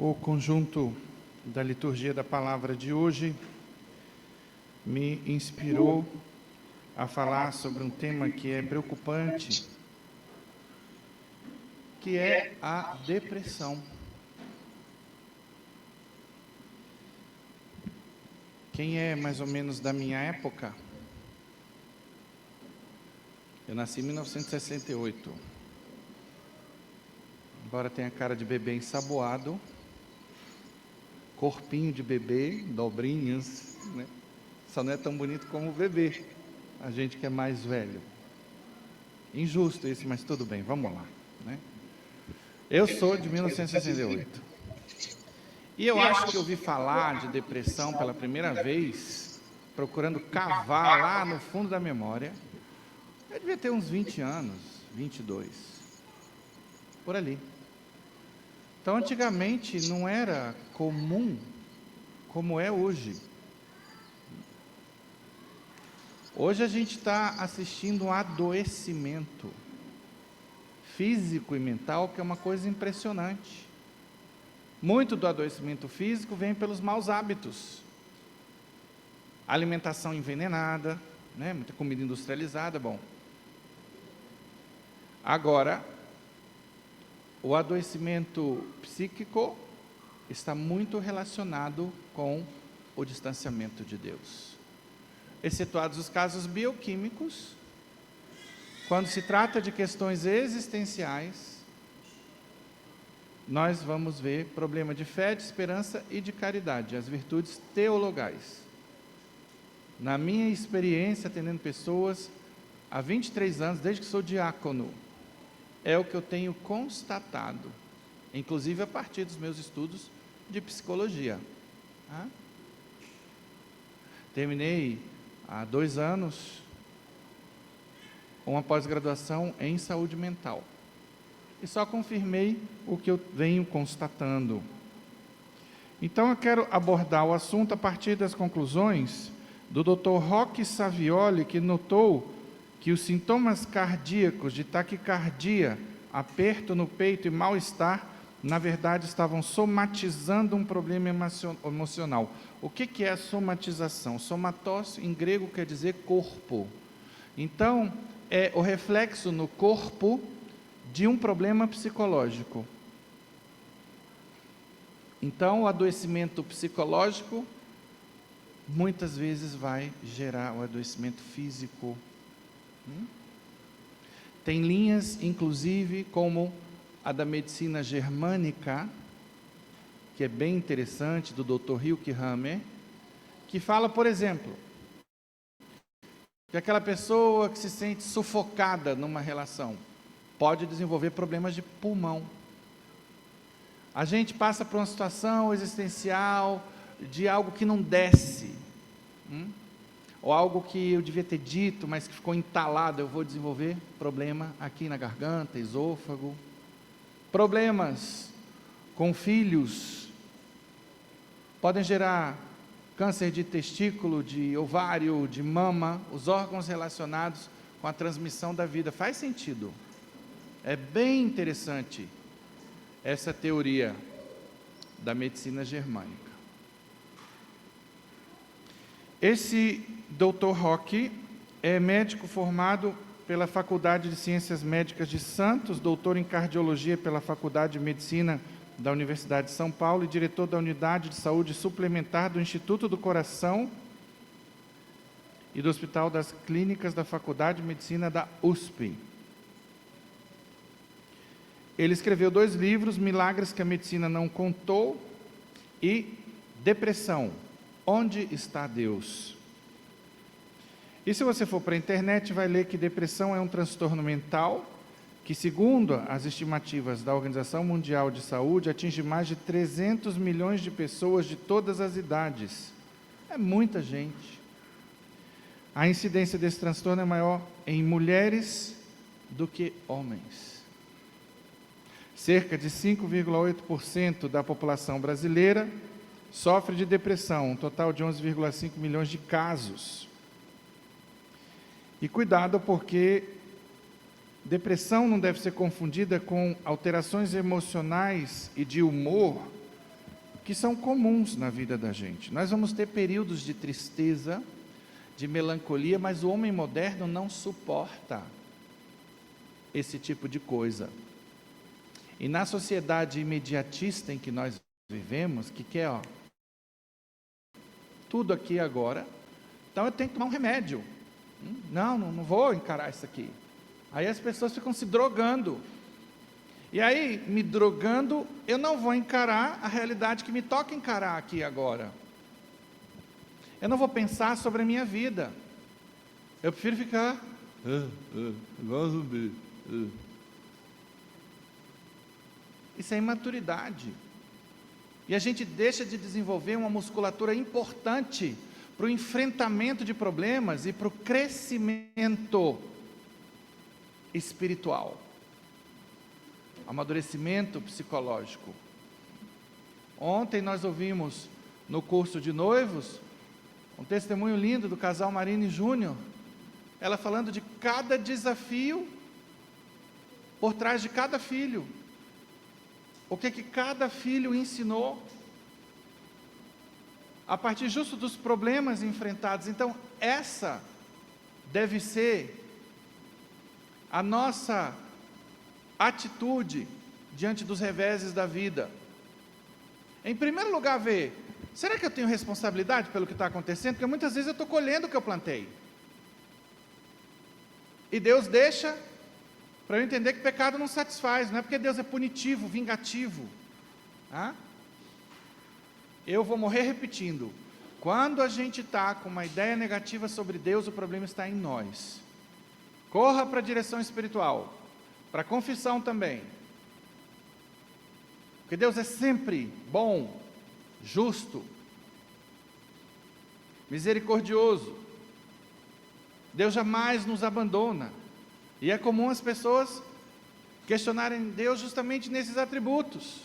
O conjunto da liturgia da palavra de hoje me inspirou a falar sobre um tema que é preocupante, que é a depressão. Quem é mais ou menos da minha época? Eu nasci em 1968. Embora tenha cara de bebê ensaboado, corpinho de bebê, dobrinhas, né? Só não é tão bonito como o bebê, a gente que é mais velho. Injusto isso, mas tudo bem, vamos lá, né? Eu sou de 1968. E eu acho que eu ouvi falar de depressão pela primeira vez, procurando cavar lá no fundo da memória. Eu devia ter uns 20 anos, 22, por ali. Então, antigamente não era comum como é hoje. Hoje a gente está assistindo um adoecimento físico e mental, que é uma coisa impressionante. Muito do adoecimento físico vem pelos maus hábitos. Alimentação envenenada, né? Muita comida industrializada, bom. Agora, o adoecimento psíquico está muito relacionado com o distanciamento de Deus. Excetuados os casos bioquímicos, quando se trata de questões existenciais, nós vamos ver problema de fé, de esperança e de caridade, as virtudes teologais. Na minha experiência, atendendo pessoas há 23 anos, desde que sou diácono, é o que eu tenho constatado, inclusive a partir dos meus estudos de psicologia. Terminei há 2 anos uma pós-graduação em saúde mental. E só confirmei o que eu venho constatando. Então eu quero abordar o assunto a partir das conclusões do Dr. Roque Savioli, que notou que os sintomas cardíacos de taquicardia, aperto no peito e mal-estar, na verdade estavam somatizando um problema emocional. O que é a somatização? Somatos, em grego, quer dizer corpo. Então, é o reflexo no corpo de um problema psicológico. Então, o adoecimento psicológico muitas vezes vai gerar o adoecimento físico. Tem linhas, inclusive, como a da medicina germânica, que é bem interessante, do Dr. Hilke Hammer, que fala, por exemplo, que aquela pessoa que se sente sufocada numa relação pode desenvolver problemas de pulmão. A gente passa por uma situação existencial de algo que não desce, ou algo que eu devia ter dito, mas que ficou entalado, eu vou desenvolver problema aqui na garganta, esôfago. Problemas com filhos podem gerar câncer de testículo, de ovário, de mama, os órgãos relacionados com a transmissão da vida. Faz sentido. É bem interessante essa teoria da medicina germânica. Esse Dr. Roque é médico formado pela Faculdade de Ciências Médicas de Santos, doutor em cardiologia pela Faculdade de Medicina da Universidade de São Paulo e diretor da Unidade de Saúde Suplementar do Instituto do Coração e do Hospital das Clínicas da Faculdade de Medicina da USP. Ele escreveu 2 livros, Milagres que a Medicina Não Contou e Depressão, Onde está Deus? E se você for para a internet, vai ler que depressão é um transtorno mental que, segundo as estimativas da Organização Mundial de Saúde, atinge mais de 300 milhões de pessoas de todas as idades. É muita gente. A incidência desse transtorno é maior em mulheres do que homens. Cerca de 5,8% da população brasileira sofre de depressão, um total de 11,5 milhões de casos. E cuidado, porque depressão não deve ser confundida com alterações emocionais e de humor que são comuns na vida da gente. Nós vamos ter períodos de tristeza, de melancolia, mas o homem moderno não suporta esse tipo de coisa. E na sociedade imediatista em que nós vivemos, que quer, tudo aqui agora, então eu tenho que tomar um remédio. Não vou encarar isso aqui. Aí as pessoas ficam se drogando. E aí, me drogando, eu não vou encarar a realidade que me toca encarar aqui agora. Eu não vou pensar sobre a minha vida. Eu prefiro ficar igual zumbi. Isso é imaturidade. E a gente deixa de desenvolver uma musculatura importante para o enfrentamento de problemas e para o crescimento espiritual. Amadurecimento psicológico. Ontem nós ouvimos no curso de noivos um testemunho lindo do casal Marina e Júnior, ela falando de cada desafio por trás de cada filho, o que cada filho ensinou, a partir justo dos problemas enfrentados. Então, essa deve ser a nossa atitude diante dos reveses da vida. Em primeiro lugar, ver, será que eu tenho responsabilidade pelo que está acontecendo? Porque muitas vezes eu estou colhendo o que eu plantei. E Deus deixa para eu entender que pecado não satisfaz, não é porque Deus é punitivo, vingativo. Eu vou morrer repetindo, quando a gente está com uma ideia negativa sobre Deus, o problema está em nós. Corra para a direção espiritual, para a confissão também. Porque Deus é sempre bom, justo, misericordioso. Deus jamais nos abandona. E é comum as pessoas questionarem Deus justamente nesses atributos.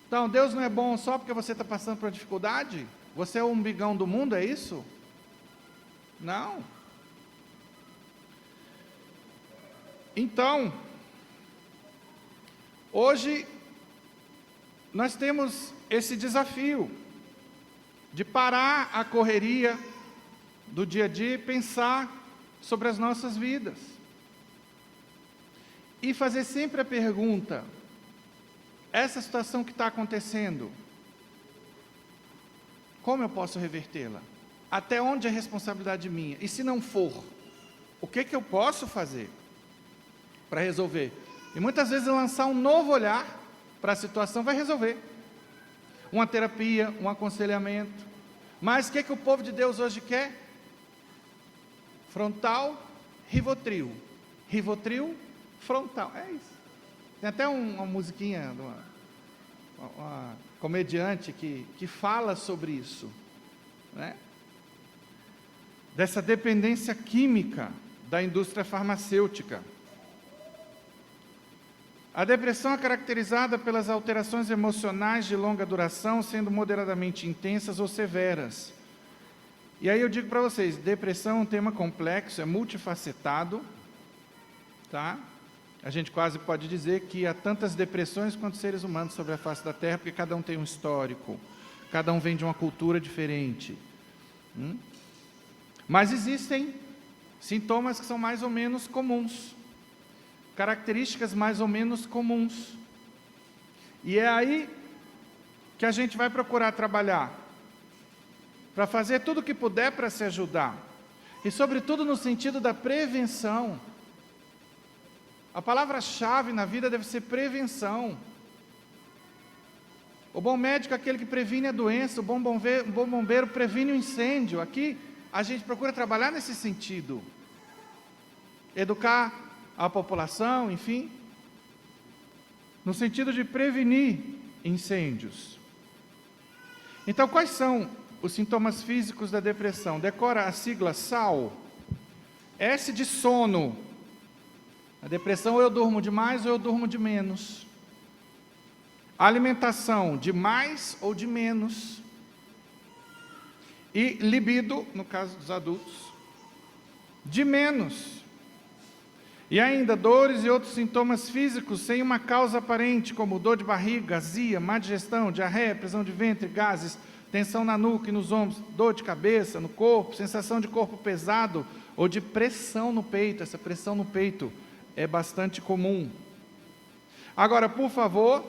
Então, Deus não é bom só porque você está passando por uma dificuldade? Você é o umbigão do mundo, é isso? Não. Então, hoje, nós temos esse desafio de parar a correria do dia a dia e pensar sobre as nossas vidas. E fazer sempre a pergunta, essa situação que está acontecendo, como eu posso revertê-la? Até onde é responsabilidade minha? E se não for, o que eu posso fazer para resolver? E muitas vezes lançar um novo olhar para a situação vai resolver. Uma terapia, um aconselhamento. Mas o que o povo de Deus hoje quer? Frontal, Rivotril. Rivotril, frontal. É isso. Tem até uma musiquinha de uma comediante que fala sobre isso, né? Dessa dependência química da indústria farmacêutica. A depressão é caracterizada pelas alterações emocionais de longa duração, sendo moderadamente intensas ou severas. E aí eu digo para vocês, depressão é um tema complexo, é multifacetado, tá? A gente quase pode dizer que há tantas depressões quanto seres humanos sobre a face da Terra, porque cada um tem um histórico, cada um vem de uma cultura diferente. Mas existem sintomas que são mais ou menos comuns, características mais ou menos comuns. E é aí que a gente vai procurar trabalhar, para fazer tudo o que puder para se ajudar, e sobretudo no sentido da prevenção. A palavra-chave na vida deve ser prevenção. O bom médico é aquele que previne a doença, o bom bombeiro previne o incêndio. Aqui a gente procura trabalhar nesse sentido, educar a população, enfim, no sentido de prevenir incêndios. Então, quais são os sintomas físicos da depressão? Decora a sigla SAO. S de sono. A depressão, ou eu durmo demais ou eu durmo de menos. Alimentação, de mais ou de menos. E libido, no caso dos adultos, de menos. E ainda, dores e outros sintomas físicos sem uma causa aparente, como dor de barriga, azia, má digestão, diarreia, prisão de ventre, gases, tensão na nuca e nos ombros, dor de cabeça, no corpo, sensação de corpo pesado ou de pressão no peito. Essa pressão no peito é bastante comum. Agora, por favor,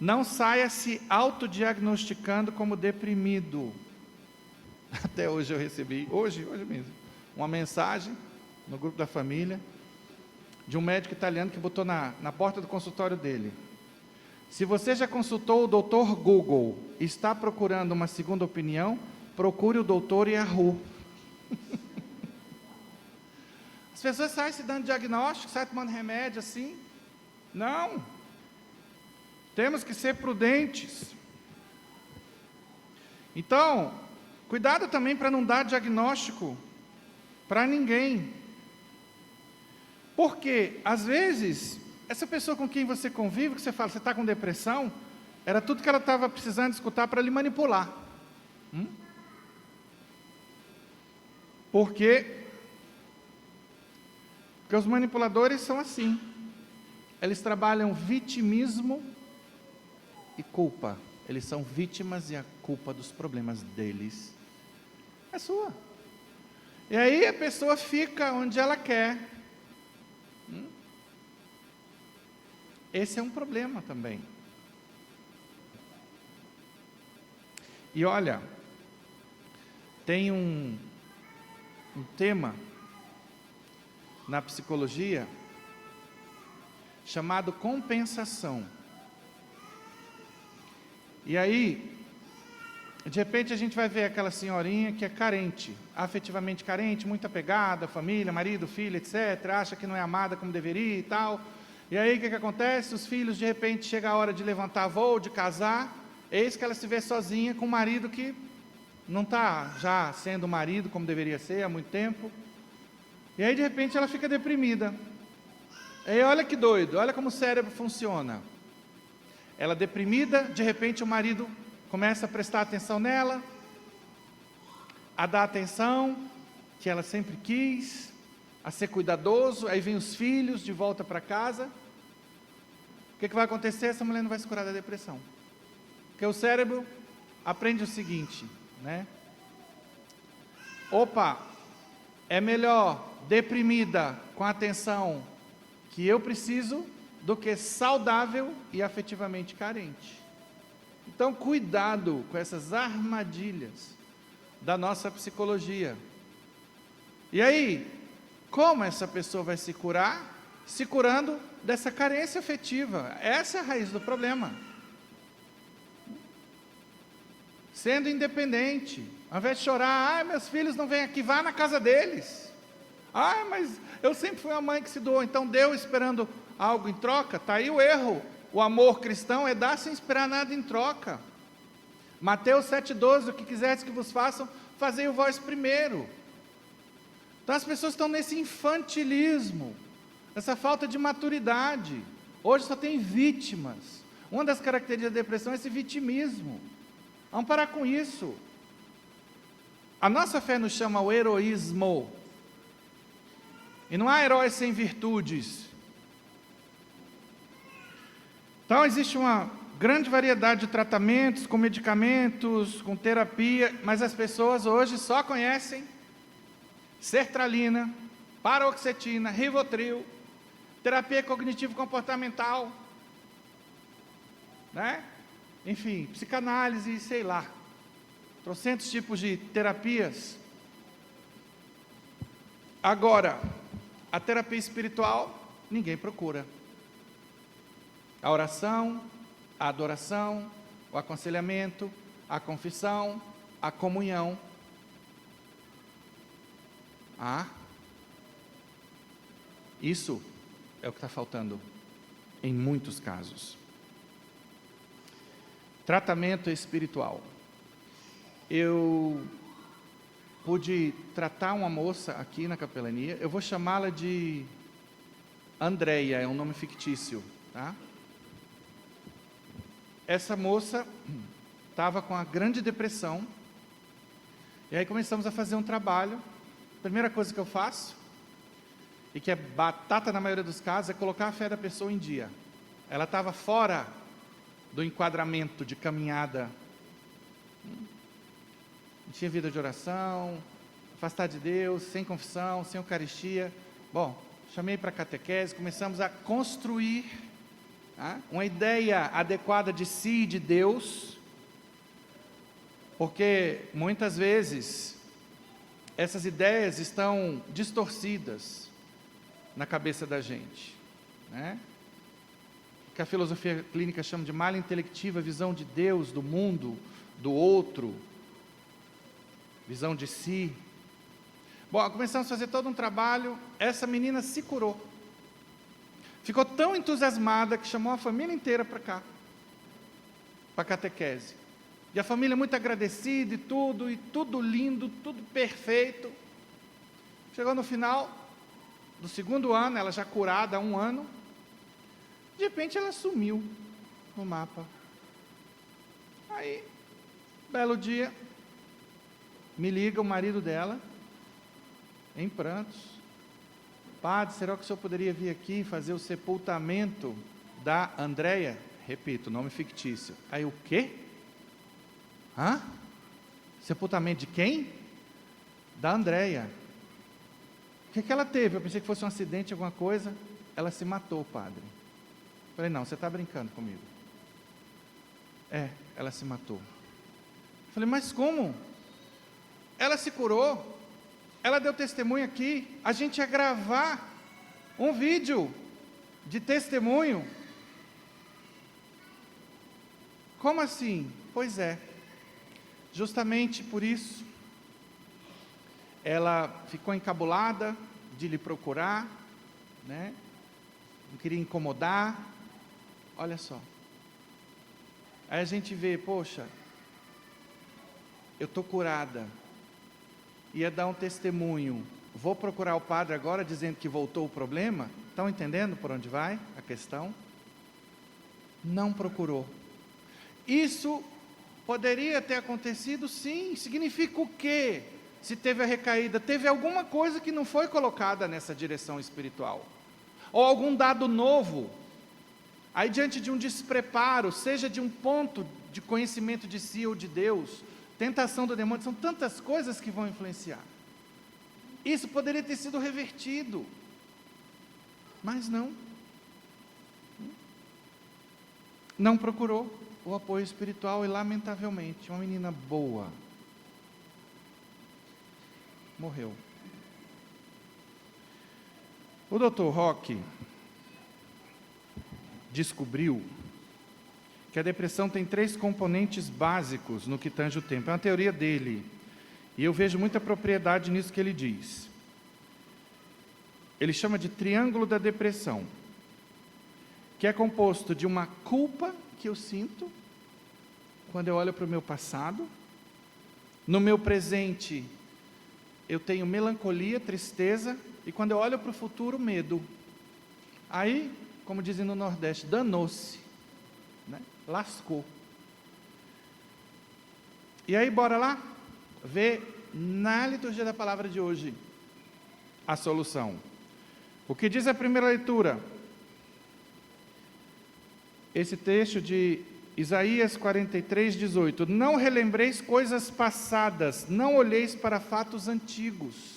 não saia se autodiagnosticando como deprimido. Até hoje eu recebi, hoje mesmo, uma mensagem no grupo da família, de um médico italiano que botou na porta do consultório dele: se você já consultou o Dr. Google e está procurando uma segunda opinião, procure o Dr. Yahoo. As pessoas saem se dando diagnóstico, saem tomando remédio assim. Não. Temos que ser prudentes. Então, cuidado também para não dar diagnóstico para ninguém. Porque, às vezes, essa pessoa com quem você convive, que você fala, você está com depressão, era tudo que ela estava precisando escutar para lhe manipular. Porque os manipuladores são assim. Eles trabalham vitimismo e culpa. Eles são vítimas e a culpa dos problemas deles é sua. E aí a pessoa fica onde ela quer. Esse é um problema também. E olha, tem um tema na psicologia chamado compensação. E aí, de repente a gente vai ver aquela senhorinha que é carente, afetivamente carente, muito apegada, família, marido, filho, etc., acha que não é amada como deveria e tal. E aí o que acontece? Os filhos, de repente, chega a hora de levantar voo, de casar, eis que ela se vê sozinha com um marido que não está já sendo marido como deveria ser há muito tempo. E aí, de repente, ela fica deprimida. E olha que doido, olha como o cérebro funciona. Ela deprimida, de repente o marido começa a prestar atenção nela, a dar atenção que ela sempre quis, a ser cuidadoso, aí vem os filhos de volta para casa. O que vai acontecer? Essa mulher não vai se curar da depressão. Porque o cérebro aprende o seguinte, né? Opa, é melhor deprimida com a atenção que eu preciso do que saudável e afetivamente carente. Então, cuidado com essas armadilhas da nossa psicologia. E aí, como essa pessoa vai se curar? Se curando dessa carência afetiva. Essa é a raiz do problema. Sendo independente. Ao invés de chorar, meus filhos não vêm aqui, vá na casa deles. Mas eu sempre fui uma mãe que se doou, então deu esperando algo em troca. Está aí o erro. O amor cristão é dar sem esperar nada em troca. Mateus 7,12, o que quiseres que vos façam, fazei o vós primeiro. Então as pessoas estão nesse infantilismo, essa falta de maturidade. Hoje só tem vítimas. Uma das características da depressão é esse vitimismo. Vamos parar com isso. A nossa fé nos chama ao heroísmo. E não há heróis sem virtudes. Então existe uma grande variedade de tratamentos, com medicamentos, com terapia, mas as pessoas hoje só conhecem sertralina, paroxetina, Rivotril, terapia cognitivo-comportamental, né? Enfim, psicanálise, sei lá, trocentos tipos de terapias. Agora, a terapia espiritual, ninguém procura. A oração, a adoração, o aconselhamento, a confissão, a comunhão. Isso é o que está faltando em muitos casos. Tratamento espiritual. Eu pude tratar uma moça aqui na capelania, eu vou chamá-la de Andréia, é um nome fictício, tá? Essa moça estava com a grande depressão, e aí começamos a fazer um trabalho. Primeira coisa que eu faço, e que é batata na maioria dos casos, é colocar a fé da pessoa em dia. Ela estava fora do enquadramento de caminhada. Não tinha vida de oração, afastar de Deus, sem confissão, sem Eucaristia. Bom, chamei para a catequese, começamos a construir uma ideia adequada de si e de Deus, porque muitas vezes essas ideias estão distorcidas na cabeça da gente, né? Que a filosofia clínica chama de malha intelectiva, visão de Deus, do mundo, do outro, visão de si. Bom, começamos a fazer todo um trabalho, essa menina se curou. Ficou tão entusiasmada que chamou a família inteira para cá, para a catequese. E a família muito agradecida e tudo lindo, tudo perfeito. Chegou no final do segundo ano, ela já curada há 1 ano, de repente ela sumiu no mapa. Aí, belo dia, me liga o marido dela, em prantos: padre, será que o senhor poderia vir aqui fazer o sepultamento da Andréia? Repito, nome fictício. Aí, o quê? Sepultamento de quem? Da Andréia. O que ela teve? Eu pensei que fosse um acidente, alguma coisa. Ela se matou, padre. Falei, não, você está brincando comigo. Ela se matou. Falei, mas como? Ela se curou, ela deu testemunho aqui, a gente ia gravar um vídeo de testemunho. Como assim? Pois é, justamente por isso, ela ficou encabulada de lhe procurar, né? Não queria incomodar. Olha só, aí a gente vê, poxa, eu estou curada, ia dar um testemunho, vou procurar o padre agora dizendo que voltou o problema? Estão entendendo por onde vai a questão? Não procurou. Isso poderia ter acontecido, sim. Significa o quê? Se teve a recaída, teve alguma coisa que não foi colocada nessa direção espiritual, ou algum dado novo. Aí, diante de um despreparo, seja de um ponto de conhecimento de si ou de Deus, tentação do demônio, são tantas coisas que vão influenciar. Isso poderia ter sido revertido, mas não. Não procurou o apoio espiritual e, lamentavelmente, uma menina boa morreu. O Dr. Roque descobriu que a depressão tem 3 componentes básicos no que tange o tempo. É uma teoria dele, e eu vejo muita propriedade nisso que ele diz. Ele chama de triângulo da depressão, que é composto de uma culpa que eu sinto quando eu olho para o meu passado. No meu presente, eu tenho melancolia, tristeza, e quando eu olho para o futuro, medo. Aí, como dizem no Nordeste, danou-se, né? Lascou. E aí, bora lá ver na liturgia da palavra de hoje a solução. O que diz a primeira leitura? Esse texto de Isaías 43:18. Não relembreis coisas passadas, não olheis para fatos antigos.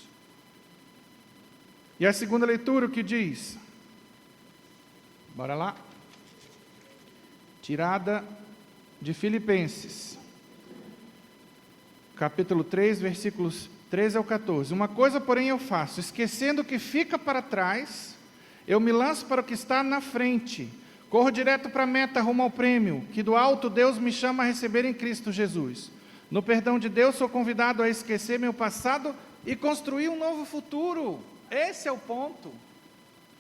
E a segunda leitura, o que diz? Bora lá. Tirada de Filipenses, capítulo 3, versículos 13 ao 14. Uma coisa, porém, eu faço, esquecendo o que fica para trás, eu me lanço para o que está na frente, corro direto para a meta, rumo ao prêmio, que do alto Deus me chama a receber em Cristo Jesus. No perdão de Deus, sou convidado a esquecer meu passado e construir um novo futuro. Esse é o ponto.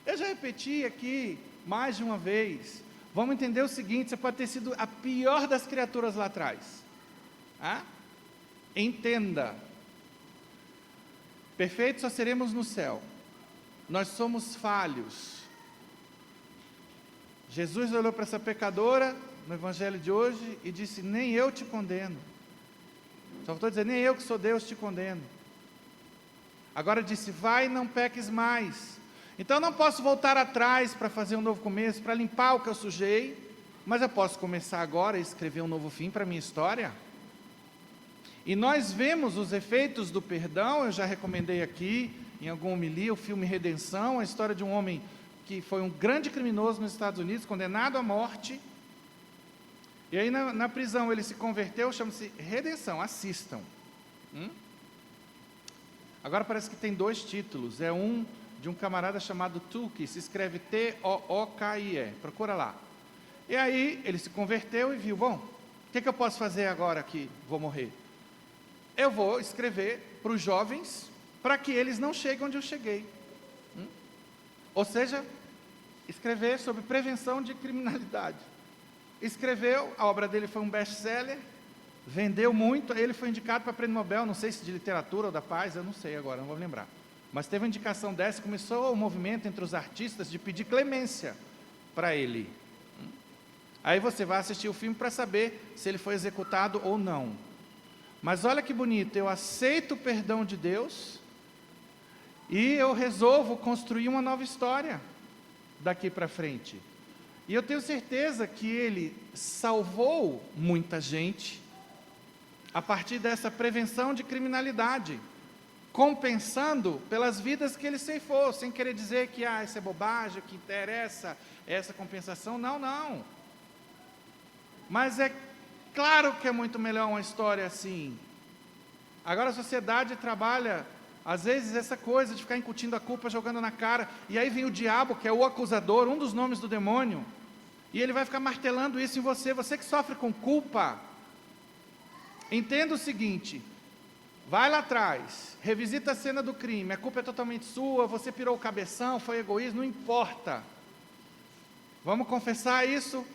Eu já repeti aqui mais de uma vez. Vamos entender o seguinte: você pode ter sido a pior das criaturas lá atrás. Entenda. Perfeitos só seremos no céu. Nós somos falhos. Jesus olhou para essa pecadora no evangelho de hoje e disse: nem eu te condeno. Só estou dizendo, nem eu que sou Deus te condeno. Agora disse: vai, não peques mais. Então eu não posso voltar atrás para fazer um novo começo, para limpar o que eu sujei, mas eu posso começar agora e escrever um novo fim para a minha história. E nós vemos os efeitos do perdão. Eu já recomendei aqui, em alguma homilia, o filme Redenção, a história de um homem que foi um grande criminoso nos Estados Unidos, condenado à morte, e aí na prisão ele se converteu, chama-se Redenção, assistam. Agora parece que tem 2 títulos, é um de um camarada chamado Tookie, se escreve T-O-O-K-I-E, procura lá. E aí ele se converteu e viu, bom, o que eu posso fazer agora que vou morrer? Eu vou escrever para os jovens, para que eles não cheguem onde eu cheguei. Ou seja, escrever sobre prevenção de criminalidade. Escreveu, a obra dele foi um best-seller, vendeu muito, ele foi indicado para prêmio Nobel, não sei se de literatura ou da paz, eu não sei agora, não vou lembrar. Mas teve uma indicação dessa, começou o movimento entre os artistas de pedir clemência para ele. Aí você vai assistir o filme para saber se ele foi executado ou não. Mas olha que bonito, eu aceito o perdão de Deus e eu resolvo construir uma nova história daqui para frente. E eu tenho certeza que ele salvou muita gente a partir dessa prevenção de criminalidade, compensando pelas vidas que ele ceifou, sem querer dizer que isso é bobagem, o que interessa é essa compensação. Não, não. Mas é claro que é muito melhor uma história assim. Agora a sociedade trabalha, às vezes, essa coisa de ficar incutindo a culpa, jogando na cara, e aí vem o diabo, que é o acusador, um dos nomes do demônio, e ele vai ficar martelando isso em você, você que sofre com culpa. Entenda o seguinte, vai lá atrás, revisita a cena do crime, a culpa é totalmente sua, você pirou o cabeção, foi egoísta, não importa. Vamos confessar isso,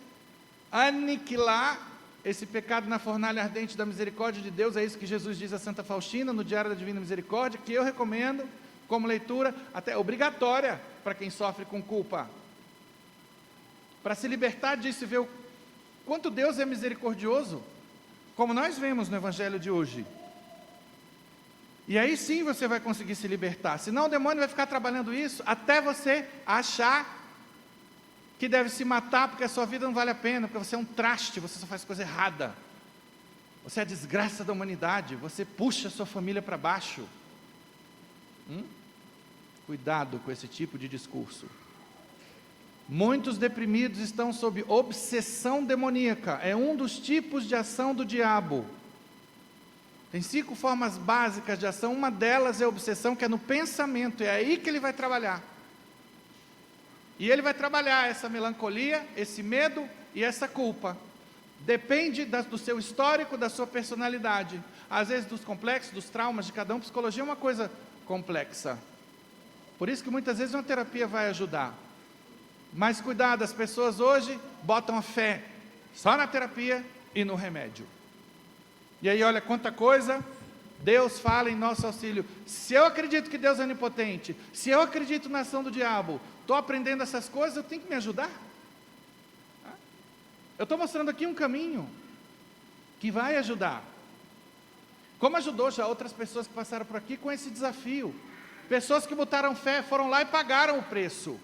aniquilar esse pecado na fornalha ardente da misericórdia de Deus. É isso que Jesus diz a Santa Faustina, no Diário da Divina Misericórdia, que eu recomendo como leitura, até obrigatória para quem sofre com culpa. Para se libertar disso e ver o quanto Deus é misericordioso, como nós vemos no Evangelho de hoje. E aí sim você vai conseguir se libertar, senão o demônio vai ficar trabalhando isso até você achar que deve se matar porque a sua vida não vale a pena, porque você é um traste, você só faz coisa errada, você é a desgraça da humanidade, você puxa a sua família para baixo. Cuidado com esse tipo de discurso. Muitos deprimidos estão sob obsessão demoníaca, é um dos tipos de ação do diabo. Tem 5 formas básicas de ação, uma delas é a obsessão, que é no pensamento, é aí que ele vai trabalhar. E ele vai trabalhar essa melancolia, esse medo e essa culpa. Depende do seu histórico, da sua personalidade. Às vezes dos complexos, dos traumas de cada um. Psicologia é uma coisa complexa. Por isso que muitas vezes uma terapia vai ajudar. Mas cuidado, as pessoas hoje botam a fé só na terapia e no remédio. E aí olha quanta coisa Deus fala em nosso auxílio. Se eu acredito que Deus é onipotente, se eu acredito na ação do diabo, estou aprendendo essas coisas, eu tenho que me ajudar. Eu estou mostrando aqui um caminho que vai ajudar. Como ajudou já outras pessoas que passaram por aqui com esse desafio. Pessoas que botaram fé, foram lá e pagaram o preço.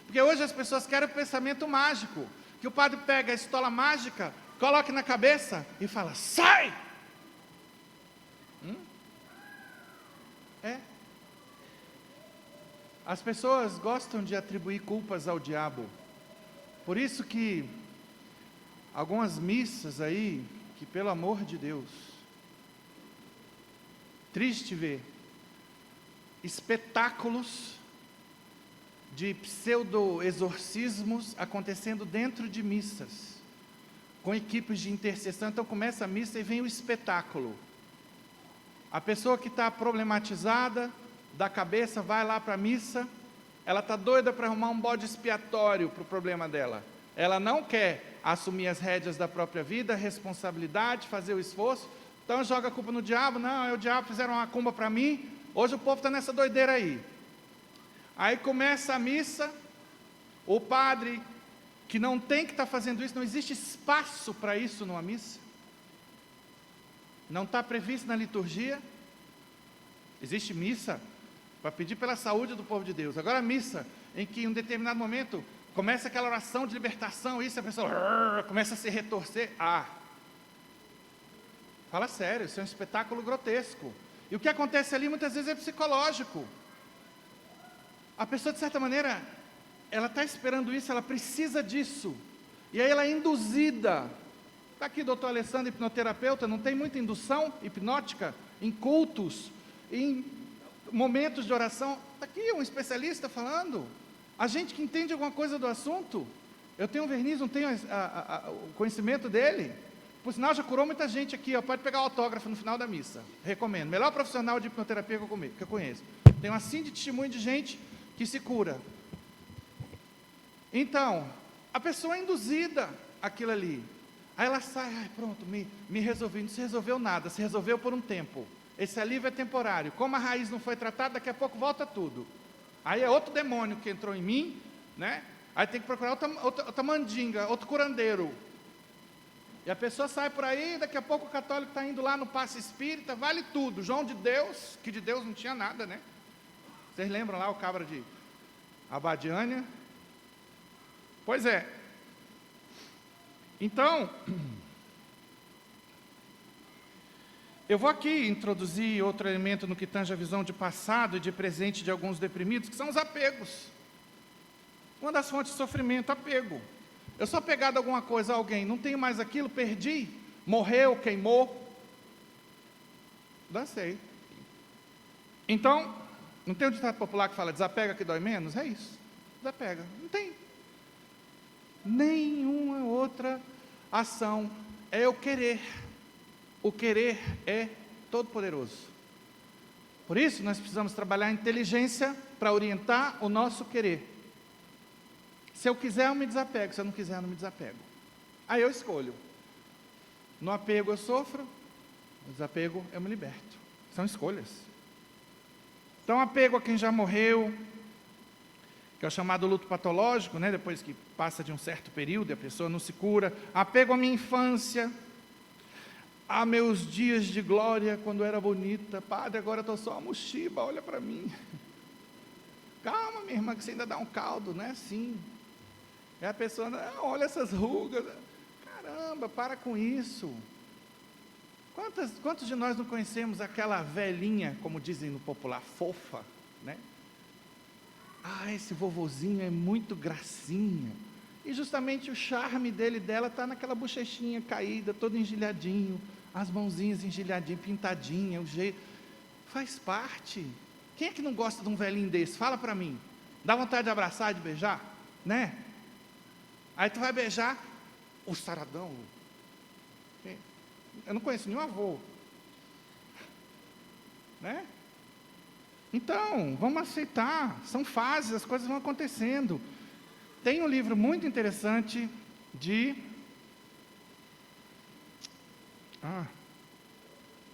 Porque hoje as pessoas querem o pensamento mágico, que o padre pega a estola mágica, coloca na cabeça e fala, sai! As pessoas gostam de atribuir culpas ao diabo. Por isso que algumas missas aí, que pelo amor de Deus, triste ver espetáculos de pseudo-exorcismos acontecendo dentro de missas, com equipes de intercessão. Então começa a missa e vem o espetáculo. A pessoa que está problematizada da cabeça vai lá para a missa, ela está doida para arrumar um bode expiatório para o problema dela. Ela não quer assumir as rédeas da própria vida, a responsabilidade, fazer o esforço, então joga a culpa no diabo. Não, é o diabo, fizeram uma cumba para mim, hoje o povo está nessa doideira aí. Aí começa a missa, o padre, que não tem que estar fazendo isso, não existe espaço para isso numa missa, não está previsto na liturgia. Existe missa para pedir pela saúde do povo de Deus. Agora a missa em que em um determinado momento começa aquela oração de libertação, isso a pessoa começa a se retorcer. Fala sério, isso é um espetáculo grotesco. E o que acontece ali muitas vezes é psicológico. A pessoa, de certa maneira, ela está esperando isso, ela precisa disso. E aí ela é induzida. Está aqui o doutor Alessandro, hipnoterapeuta, não tem muita indução hipnótica em cultos, em momentos de oração. Está aqui um especialista falando. A gente que entende alguma coisa do assunto. Eu tenho um verniz, não tenho o conhecimento dele. Por sinal, já curou muita gente aqui, ó. Pode pegar o autógrafo no final da missa. Recomendo. Melhor profissional de hipnoterapia que eu conheço. Tenho assim de testemunho de gente que se cura. Então, a pessoa é induzida àquilo ali. Aí ela sai, pronto, me resolvi. Não se resolveu nada, se resolveu por um tempo. Esse alívio é temporário. Como a raiz não foi tratada, daqui a pouco volta tudo. Aí é outro demônio que entrou em mim, né? Aí tem que procurar outra mandinga, outro curandeiro. E a pessoa sai por aí, daqui a pouco o católico está indo lá no passe espírita, vale tudo. João de Deus, que de Deus não tinha nada, né? Vocês lembram lá o cabra de Abadiânia? Pois é. Então, eu vou aqui introduzir outro elemento no que tange a visão de passado e de presente de alguns deprimidos, que são os apegos. Uma das fontes de sofrimento, apego. Eu sou apegado a alguma coisa, a alguém, não tenho mais aquilo, perdi, morreu, queimou, dancei. Então, não tem um ditado popular que fala, desapega que dói menos? É isso, desapega, não tem nenhuma outra ação, é o querer é todo poderoso. Por isso, nós precisamos trabalhar a inteligência para orientar o nosso querer. Se eu quiser, eu me desapego. Se eu não quiser, eu não me desapego. Aí eu escolho. No apego eu sofro, no desapego eu me liberto. São escolhas. Então, apego a quem já morreu, que é o chamado luto patológico, né? Depois que passa de um certo período e a pessoa não se cura. Apego à minha infância, a meus dias de glória, quando eu era bonita. Padre, agora eu estou só uma mochiba, olha para mim. Calma, minha irmã, que você ainda dá um caldo, não é assim. E a pessoa, não, olha essas rugas, caramba, para com isso. Quantos de nós não conhecemos aquela velhinha, como dizem no popular, fofa, né? Esse vovozinho é muito gracinha. E justamente o charme dela está naquela bochechinha caída, todo engelhadinho, as mãozinhas engelhadinhas, pintadinha, o jeito, faz parte. Quem é que não gosta de um velhinho desse? Fala para mim. Dá vontade de abraçar e de beijar? Né? Aí tu vai beijar o saradão. Eu não conheço nenhum avô. Né? Então, vamos aceitar. São fases, as coisas vão acontecendo. Tem um livro muito interessante de...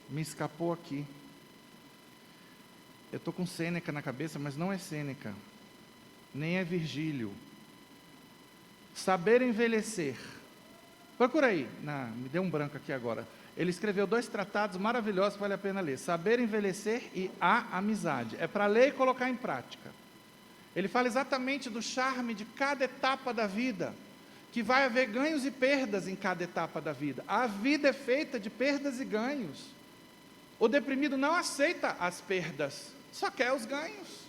me escapou aqui. Eu estou com Sêneca na cabeça, mas não é Sêneca. Nem é Virgílio. Saber Envelhecer. Procura aí. Me deu um branco aqui agora. Ele escreveu 2 tratados maravilhosos que vale a pena ler. Saber Envelhecer e A Amizade. É para ler e colocar em prática. Ele fala exatamente do charme de cada etapa da vida, que vai haver ganhos e perdas em cada etapa da vida. A vida é feita de perdas e ganhos. O deprimido não aceita as perdas, só quer os ganhos.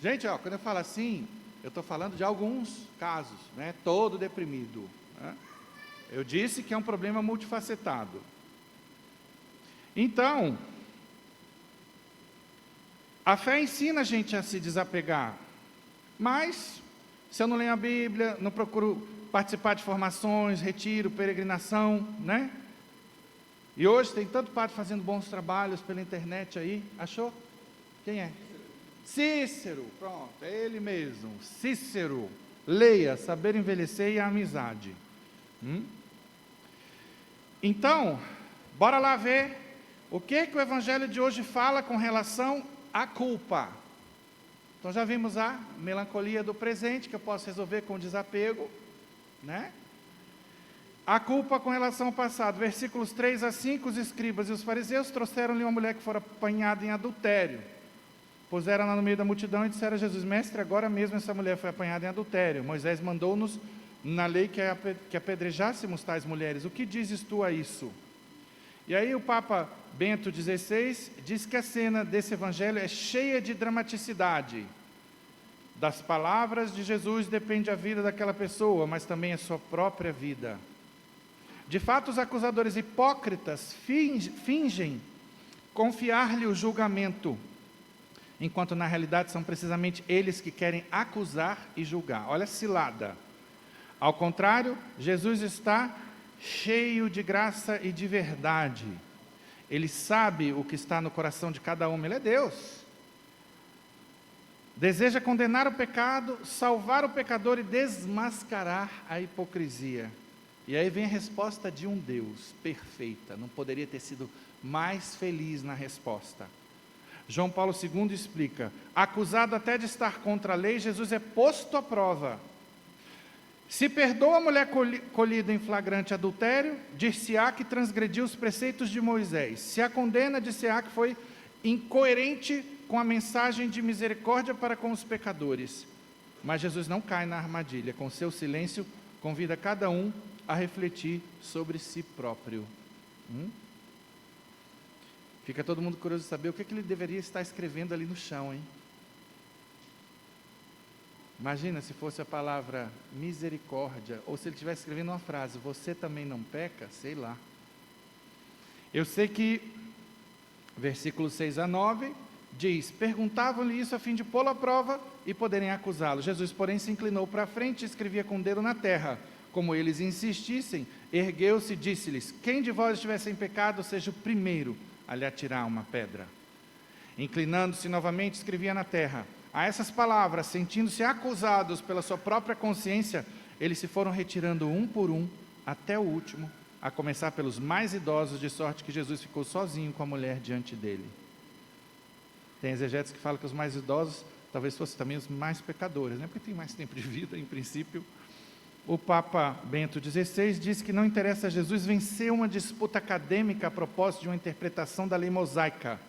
Gente, quando eu falo assim, eu estou falando de alguns casos, né? Todo deprimido, né? Eu disse que é um problema multifacetado. Então, a fé ensina a gente a se desapegar, mas se eu não leio a Bíblia, não procuro participar de formações, retiro, peregrinação, né? E hoje tem tanto padre fazendo bons trabalhos pela internet aí, achou? Quem é? Cícero, pronto, é ele mesmo, Cícero. Leia, Saber Envelhecer e a Amizade. Então, bora lá ver o que o Evangelho de hoje fala com relação à culpa. Então já vimos a melancolia do presente, que eu posso resolver com o desapego, né? A culpa com relação ao passado, versículos 3 a 5, os escribas e os fariseus trouxeram-lhe uma mulher que fora apanhada em adultério. puseram-na no meio da multidão e disseram a Jesus: Mestre, agora mesmo essa mulher foi apanhada em adultério. Moisés mandou-nos na lei que apedrejássemos tais mulheres. O que dizes tu a isso? E aí o Papa Bento XVI diz que a cena desse evangelho é cheia de dramaticidade. Das palavras de Jesus depende a vida daquela pessoa, mas também a sua própria vida. De fato, os acusadores hipócritas fingem confiar-lhe o julgamento, enquanto na realidade são precisamente eles que querem acusar e julgar. Olha a cilada. Ao contrário, Jesus está cheio de graça e de verdade. Ele sabe o que está no coração de cada um, ele é Deus. Deseja condenar o pecado, salvar o pecador e desmascarar a hipocrisia. E aí vem a resposta de um Deus perfeita, não poderia ter sido mais feliz na resposta. João Paulo II explica: acusado até de estar contra a lei, Jesus é posto à prova. Se perdoa a mulher colhida em flagrante adultério, dir-se-á que transgrediu os preceitos de Moisés. Se a condena, dir-se-á que foi incoerente com a mensagem de misericórdia para com os pecadores. Mas Jesus não cai na armadilha. Com seu silêncio, convida cada um a refletir sobre si próprio. Fica todo mundo curioso de saber o que ele deveria estar escrevendo ali no chão, hein? Imagina se fosse a palavra misericórdia, ou se ele estivesse escrevendo uma frase: você também não peca? Sei lá. Eu sei que, versículos 6 a 9, diz: perguntavam-lhe isso a fim de pô-lo à prova e poderem acusá-lo. Jesus, porém, se inclinou para a frente e escrevia com o dedo na terra. Como eles insistissem, ergueu-se e disse-lhes: quem de vós estiver sem pecado, seja o primeiro a lhe atirar uma pedra. Inclinando-se novamente, escrevia na terra. A essas palavras, sentindo-se acusados pela sua própria consciência, eles se foram retirando um por um, até o último, a começar pelos mais idosos, de sorte que Jesus ficou sozinho com a mulher diante dele. Tem exegetas que falam que os mais idosos talvez fossem também os mais pecadores, né? Porque tem mais tempo de vida, em princípio. O Papa Bento XVI diz que não interessa a Jesus vencer uma disputa acadêmica a propósito de uma interpretação da lei mosaica,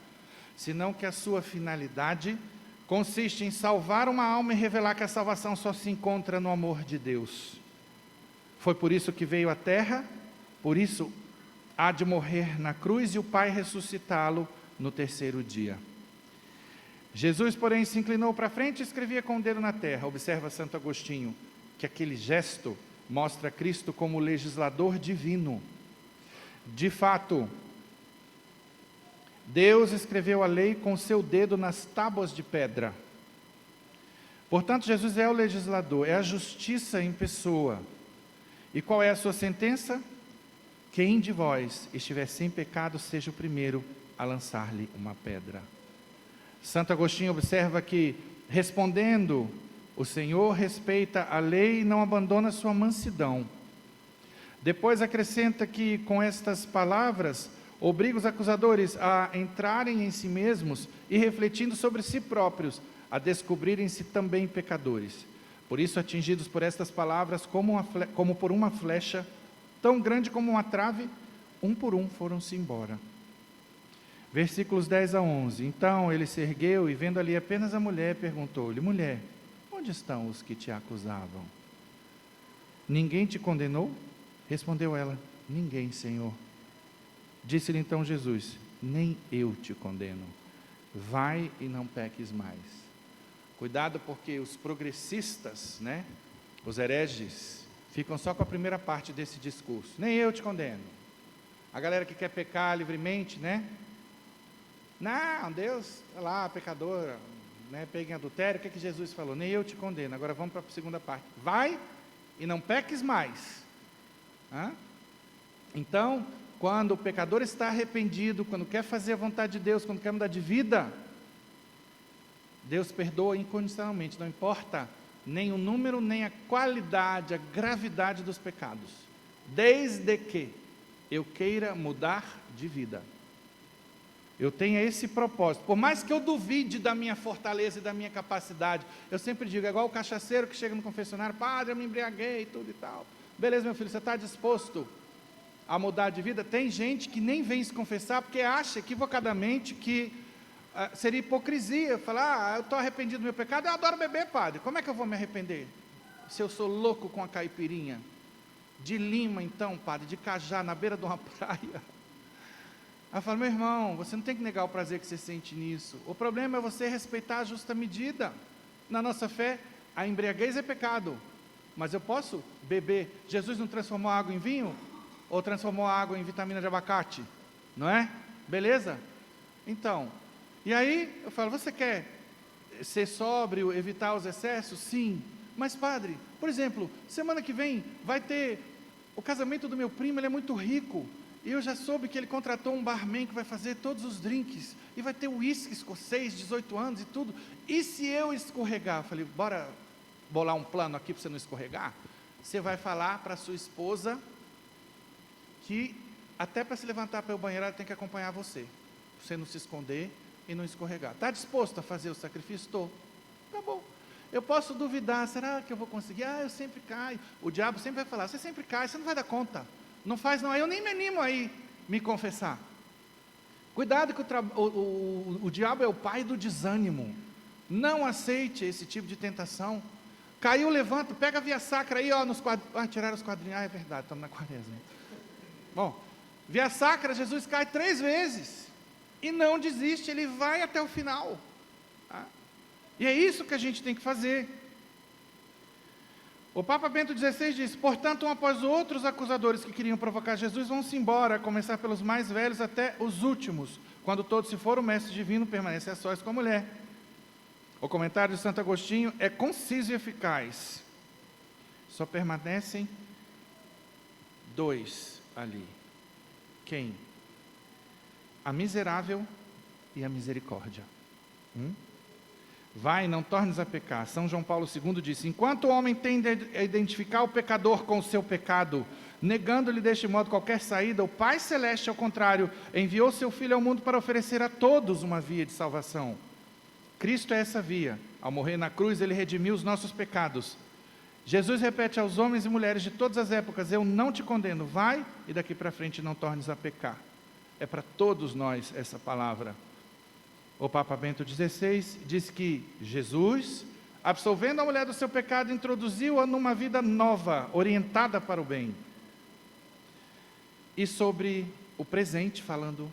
senão que a sua finalidade consiste em salvar uma alma e revelar que a salvação só se encontra no amor de Deus. Foi por isso que veio à terra, por isso há de morrer na cruz e o Pai ressuscitá-lo no terceiro dia. Jesus, porém, se inclinou para frente e escrevia com o dedo na terra. Observa Santo Agostinho que aquele gesto mostra Cristo como legislador divino. De fato, Deus escreveu a lei com seu dedo nas tábuas de pedra. Portanto, Jesus é o legislador, é a justiça em pessoa. E qual é a sua sentença? Quem de vós estiver sem pecado, seja o primeiro a lançar-lhe uma pedra. Santo Agostinho observa que, respondendo, o Senhor respeita a lei e não abandona sua mansidão. Depois acrescenta que, com estas palavras, obriga os acusadores a entrarem em si mesmos e, refletindo sobre si próprios, a descobrirem-se também pecadores. Por isso, atingidos por estas palavras, como por uma flecha, tão grande como uma trave, um por um foram-se embora. Versículos 10 a 11. Então ele se ergueu e, vendo ali apenas a mulher, perguntou-lhe: mulher, onde estão os que te acusavam? Ninguém te condenou? Respondeu ela: ninguém, Senhor. Disse-lhe então Jesus: nem eu te condeno. Vai e não peques mais. Cuidado, porque os progressistas, os hereges, ficam só com a primeira parte desse discurso. Nem eu te condeno. A galera que quer pecar livremente, não, Deus, olha lá, pecadora, pega em adultério, o que Jesus falou? Nem eu te condeno. Agora vamos para a segunda parte. Vai e não peques mais. Então, quando o pecador está arrependido, quando quer fazer a vontade de Deus, quando quer mudar de vida, Deus perdoa incondicionalmente, não importa nem o número, nem a qualidade, a gravidade dos pecados, desde que eu queira mudar de vida. Eu tenho esse propósito, por mais que eu duvide da minha fortaleza e da minha capacidade, eu sempre digo, é igual o cachaceiro que chega no confessionário: padre, eu me embriaguei e tudo e tal. Beleza, meu filho, você está disposto a mudar de vida? Tem gente que nem vem se confessar porque acha equivocadamente que seria hipocrisia falar, eu estou arrependido do meu pecado, eu adoro beber, padre, como é que eu vou me arrepender? Se eu sou louco com a caipirinha, de lima então, padre, de cajá, na beira de uma praia. Aí eu falo, meu irmão, você não tem que negar o prazer que você sente nisso, o problema é você respeitar a justa medida. Na nossa fé, a embriaguez é pecado, mas eu posso beber. Jesus não transformou a água em vinho? Ou transformou a água em vitamina de abacate? Não é? Beleza? Então, e aí eu falo, você quer ser sóbrio, evitar os excessos? Sim. Mas padre, por exemplo, semana que vem vai ter o casamento do meu primo, ele é muito rico, e eu já soube que ele contratou um barman que vai fazer todos os drinks, e vai ter uísque escocês, 18 anos e tudo, e se eu escorregar? Eu falei, bora bolar um plano aqui para você não escorregar? Você vai falar para sua esposa que até para se levantar para o banheiro ela tem que acompanhar você não se esconder e não escorregar. Está disposto a fazer o sacrifício? Estou. Tá bom. Eu posso duvidar, será que eu vou conseguir? Eu sempre caio. O diabo sempre vai falar, você sempre cai, você não vai dar conta. Não faz não, eu nem me animo aí me confessar. Cuidado que o diabo é o pai do desânimo. Não aceite esse tipo de tentação. Caiu, levanta, pega a via sacra aí, nos quadrinhos. Tiraram os quadrinhos, é verdade, estamos na quaresma. Bom, via sacra, Jesus cai 3 vezes. E não desiste, ele vai até o final. Tá? E é isso que a gente tem que fazer. O Papa Bento XVI diz, portanto, um após outro, os acusadores que queriam provocar Jesus vão-se embora, a começar pelos mais velhos até os últimos. Quando todos se foram, o mestre divino permanece a sós com a mulher. O comentário de Santo Agostinho é conciso e eficaz. Só permanecem 2 ali. Quem? A miserável e a misericórdia. Vai, não tornes a pecar. São João Paulo II disse, enquanto o homem tende a identificar o pecador com o seu pecado, negando-lhe deste modo qualquer saída, o Pai Celeste, ao contrário, enviou seu Filho ao mundo para oferecer a todos uma via de salvação. Cristo é essa via. Ao morrer na cruz, ele redimiu os nossos pecados. Jesus repete aos homens e mulheres de todas as épocas, eu não te condeno, vai e daqui para frente não tornes a pecar. É para todos nós essa palavra. O Papa Bento XVI diz que Jesus, absolvendo a mulher do seu pecado, introduziu-a numa vida nova, orientada para o bem. E sobre o presente, falando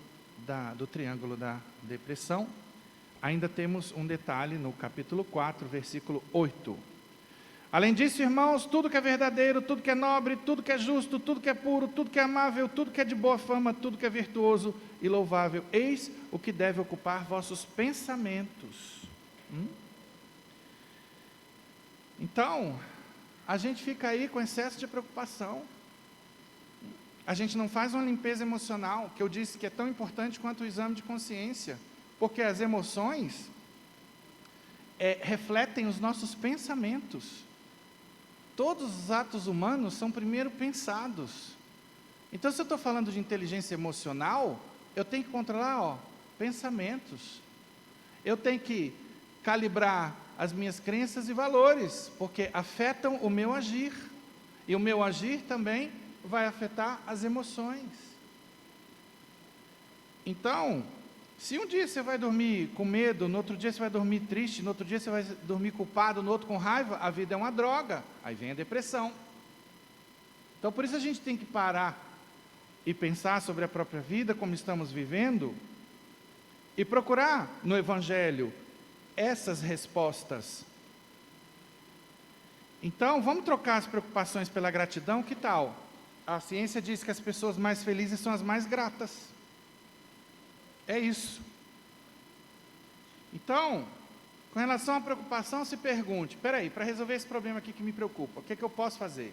do triângulo da depressão, ainda temos um detalhe no capítulo 4, versículo 8. Além disso, irmãos, tudo que é verdadeiro, tudo que é nobre, tudo que é justo, tudo que é puro, tudo que é amável, tudo que é de boa fama, tudo que é virtuoso e louvável, eis o que deve ocupar vossos pensamentos. Então, a gente fica aí com excesso de preocupação. A gente não faz uma limpeza emocional, que eu disse que é tão importante quanto o exame de consciência, porque as emoções refletem os nossos pensamentos. Todos os atos humanos são primeiro pensados. Então, se eu estou falando de inteligência emocional, eu tenho que controlar, pensamentos. Eu tenho que calibrar as minhas crenças e valores, porque afetam o meu agir. E o meu agir também vai afetar as emoções. Então, se um dia você vai dormir com medo, no outro dia você vai dormir triste, no outro dia você vai dormir culpado, no outro com raiva, a vida é uma droga, aí vem a depressão. Então, por isso a gente tem que parar e pensar sobre a própria vida, como estamos vivendo, e procurar no Evangelho essas respostas. Então, vamos trocar as preocupações pela gratidão, que tal? A ciência diz que as pessoas mais felizes são as mais gratas. É isso. Então, com relação à preocupação, se pergunte, espera aí, para resolver esse problema aqui que me preocupa, o que eu posso fazer?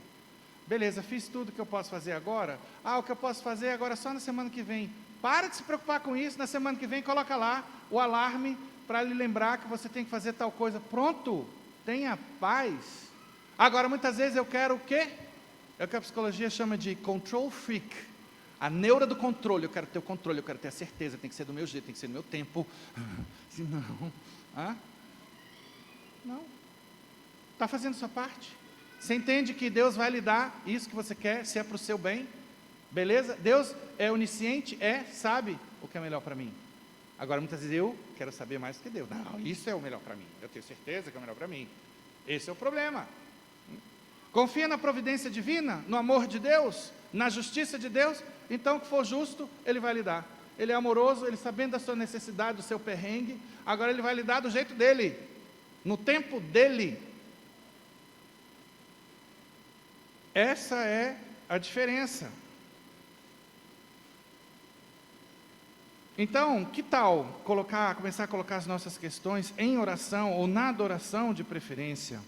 Beleza, fiz tudo que eu posso fazer agora? O que eu posso fazer agora é só na semana que vem. Para de se preocupar com isso, na semana que vem coloca lá o alarme para lhe lembrar que você tem que fazer tal coisa. Pronto, tenha paz. Agora, muitas vezes eu quero o quê? É o que a psicologia chama de control freak. A neura do controle, eu quero ter o controle, eu quero ter a certeza, tem que ser do meu jeito, tem que ser no meu tempo. Se não, não. Está fazendo sua parte. Você entende que Deus vai lhe dar isso que você quer, se é para o seu bem? Beleza? Deus é onisciente, sabe o que é melhor para mim. Agora, muitas vezes eu quero saber mais do que Deus. Não, isso é o melhor para mim. Eu tenho certeza que é o melhor para mim. Esse é o problema. Confia na providência divina, no amor de Deus, na justiça de Deus. Então, o que for justo, Ele vai lhe dar. Ele é amoroso, Ele sabendo da sua necessidade, do seu perrengue. Agora Ele vai lhe dar do jeito dEle, no tempo dEle. Essa é a diferença. Então, que tal começar a colocar as nossas questões em oração, ou na adoração de preferência?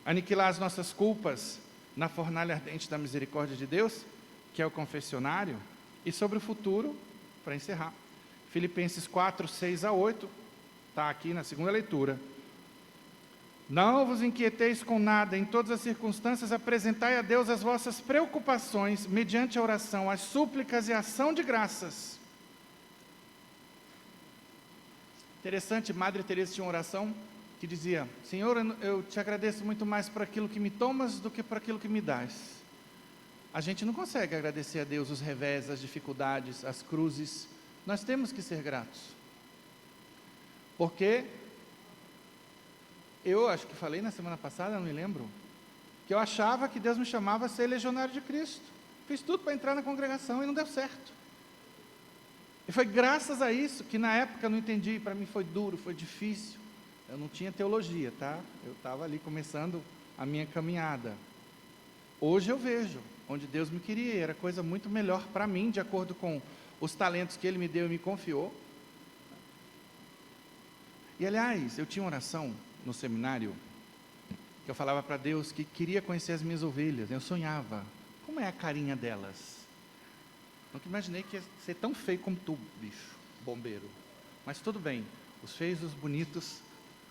Aniquilar as nossas culpas na fornalha ardente da misericórdia de Deus, que é o confessionário, e sobre o futuro, para encerrar, Filipenses 4, 6 a 8, está aqui na segunda leitura. Não vos inquieteis com nada, em todas as circunstâncias apresentai a Deus as vossas preocupações, mediante a oração, as súplicas e a ação de graças. Interessante, Madre Teresa tinha uma oração que dizia: Senhor, eu te agradeço muito mais por aquilo que me tomas do que por aquilo que me dás. A gente não consegue agradecer a Deus os revés, as dificuldades, as cruzes. Nós temos que ser gratos. Porque eu acho que falei na semana passada, não me lembro, que eu achava que Deus me chamava a ser legionário de Cristo. Fiz tudo para entrar na congregação e não deu certo. E foi graças a isso que na época eu não entendi, para mim foi duro, foi difícil. Eu não tinha teologia, tá? Eu estava ali começando a minha caminhada. Hoje eu vejo onde Deus me queria, era coisa muito melhor para mim, de acordo com os talentos que Ele me deu e me confiou. E aliás, eu tinha uma oração no seminário, que eu falava para Deus que queria conhecer as minhas ovelhas. Eu sonhava, como é a carinha delas? Nunca imaginei que ia ser tão feio como tu, bicho, bombeiro. Mas tudo bem, os feios e os bonitos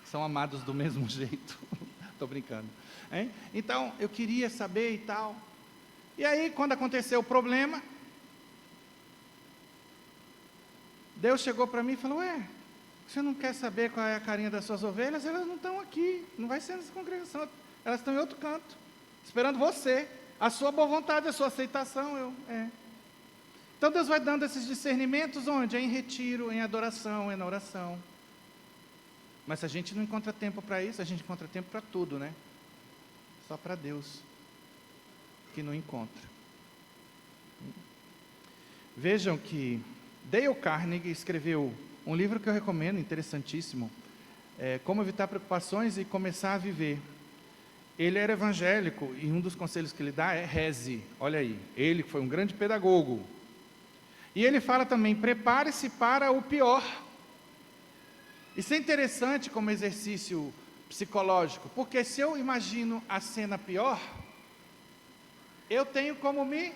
são amados do mesmo jeito. Estou brincando. Hein? Então, eu queria saber e tal. E aí, quando aconteceu o problema, Deus chegou para mim e falou: ué, você não quer saber qual é a carinha das suas ovelhas? Elas não estão aqui, não vai ser nessa congregação, elas estão em outro canto, esperando você, a sua boa vontade, a sua aceitação. Então Deus vai dando esses discernimentos onde? É em retiro, em adoração, é na oração. Mas se a gente não encontra tempo para isso, a gente encontra tempo para tudo, né? Só para Deus que não encontra. Vejam que Dale Carnegie escreveu um livro que eu recomendo, interessantíssimo, Como Evitar Preocupações e Começar a Viver. Ele era evangélico e um dos conselhos que ele dá é reze. Olha aí, ele foi um grande pedagogo. E ele fala também: prepare-se para o pior. Isso é interessante como exercício psicológico, porque se eu imagino a cena pior, eu tenho como me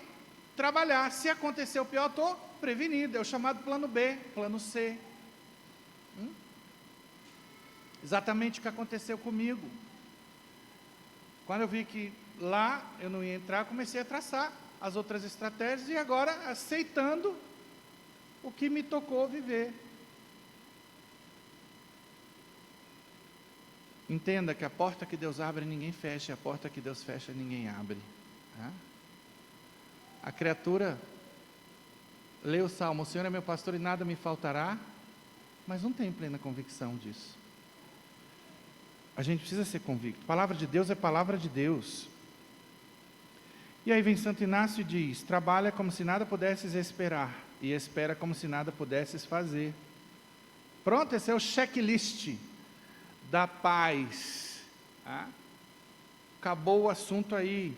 trabalhar. Se acontecer o pior, eu estou prevenido. É o chamado plano B, plano C. Exatamente o que aconteceu comigo. Quando eu vi que lá eu não ia entrar, comecei a traçar as outras estratégias e agora aceitando o que me tocou viver. Entenda que a porta que Deus abre, ninguém fecha, e a porta que Deus fecha, ninguém abre. Tá? A criatura lê o Salmo: o Senhor é meu pastor e nada me faltará, mas não tem plena convicção disso. A gente precisa ser convicto. Palavra de Deus é palavra de Deus. E aí vem Santo Inácio e diz: trabalha como se nada pudesses esperar, e espera como se nada pudesses fazer. Pronto, esse é o checklist da paz. Tá? Acabou o assunto aí.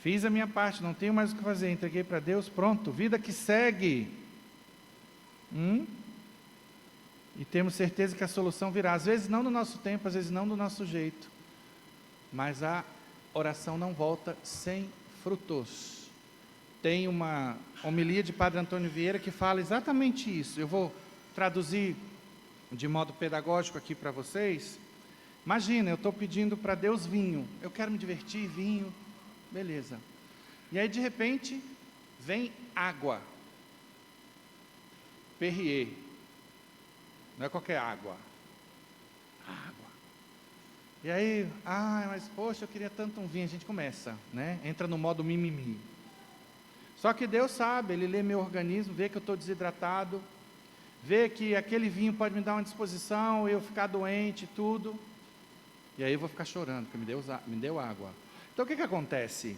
Fiz a minha parte, não tenho mais o que fazer, entreguei para Deus, pronto, vida que segue. E temos certeza que a solução virá, às vezes não no nosso tempo, às vezes não do nosso jeito, mas a oração não volta sem frutos. Tem uma homilia de Padre Antônio Vieira que fala exatamente isso. Eu vou traduzir de modo pedagógico aqui para vocês. Imagina, eu estou pedindo para Deus vinho, eu quero me divertir, vinho, beleza. E aí de repente vem água, Perrier, não é qualquer água. E aí, mas poxa, eu queria tanto um vinho. A gente começa, né? Entra no modo mimimi. Só que Deus sabe, Ele lê meu organismo, vê que eu estou desidratado. ver que aquele vinho pode me dar uma disposição, eu ficar doente e tudo, e aí eu vou ficar chorando, porque me deu água. Então o que acontece?